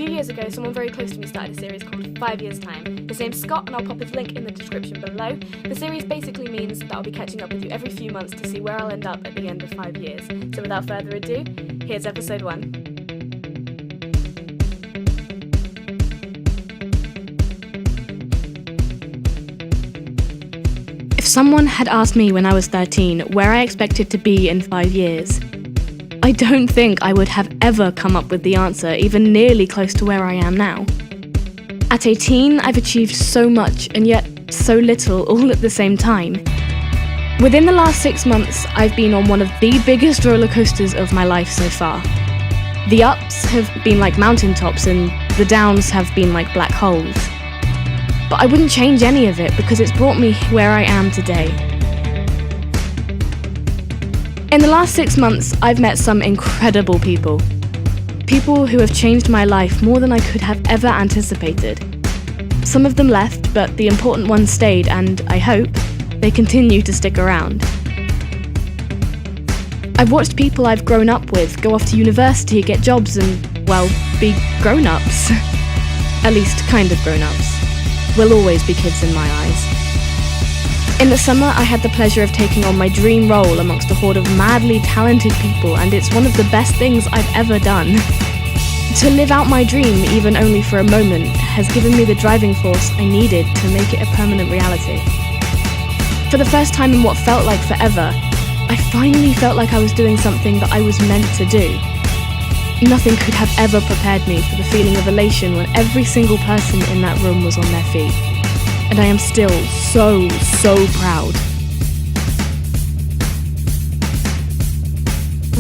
few years ago, someone very close to me started a series called 5 Years Time. His name's Scott, and I'll pop his link in the description below. The series basically means that I'll be catching up with you every few months to see where I'll end up at the end of 5 years. So without further ado, here's episode 1. If someone had asked me when I was 13 where I expected to be in 5 years, I don't think I would have ever come up with the answer even nearly close to where I am now. At 18, I've achieved so much and yet so little all at the same time. Within the last 6 months, I've been on one of the biggest roller coasters of my life so far. The ups have been like mountaintops and the downs have been like black holes. But I wouldn't change any of it because it's brought me where I am today. In the last 6 months, I've met some incredible people. People who have changed my life more than I could have ever anticipated. Some of them left, but the important ones stayed, and I hope they continue to stick around. I've watched people I've grown up with go off to university, get jobs, and, well, be grown-ups. At least kind of grown-ups. We'll always be kids in my eyes. In the summer, I had the pleasure of taking on my dream role amongst a horde of madly talented people, and it's one of the best things I've ever done. To live out my dream, even only for a moment, has given me the driving force I needed to make it a permanent reality. For the first time in what felt like forever, I finally felt like I was doing something that I was meant to do. Nothing could have ever prepared me for the feeling of elation when every single person in that room was on their feet. And I am still so proud.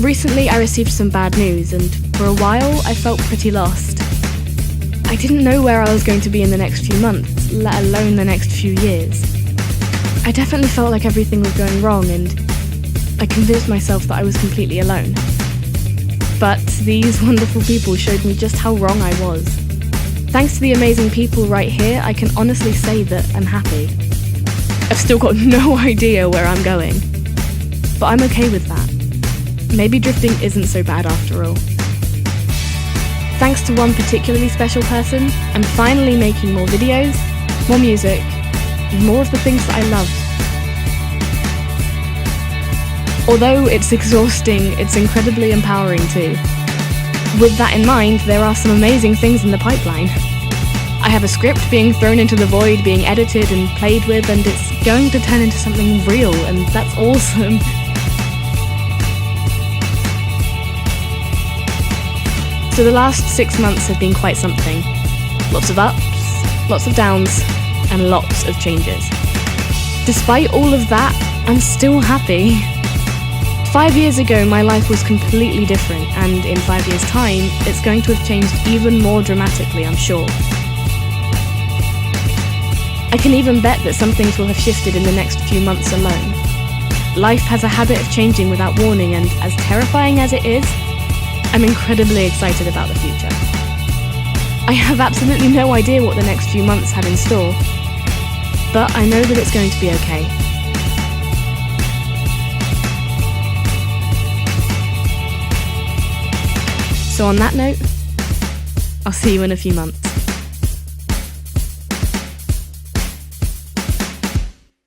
Recently, I received some bad news, and for a while, I felt pretty lost. I didn't know where I was going to be in the next few months, let alone the next few years. I definitely felt like everything was going wrong, and I convinced myself that I was completely alone. But these wonderful people showed me just how wrong I was. Thanks to the amazing people right here, I can honestly say that I'm happy. I've still got no idea where I'm going, but I'm okay with that. Maybe drifting isn't so bad after all. Thanks to one particularly special person, I'm finally making more videos, more music, and more of the things that I love. Although it's exhausting, it's incredibly empowering too. With that in mind, there are some amazing things in the pipeline. I have a script being thrown into the void, being edited and played with, and it's going to turn into something real, and that's awesome. So the last 6 months have been quite something. Lots of ups, lots of downs, and lots of changes. Despite all of that, I'm still happy. 5 years ago, my life was completely different, and in 5 years' time, it's going to have changed even more dramatically, I'm sure. I can even bet that some things will have shifted in the next few months alone. Life has a habit of changing without warning, and as terrifying as it is, I'm incredibly excited about the future. I have absolutely no idea what the next few months have in store, but I know that it's going to be okay. So on that note, I'll see you in a few months.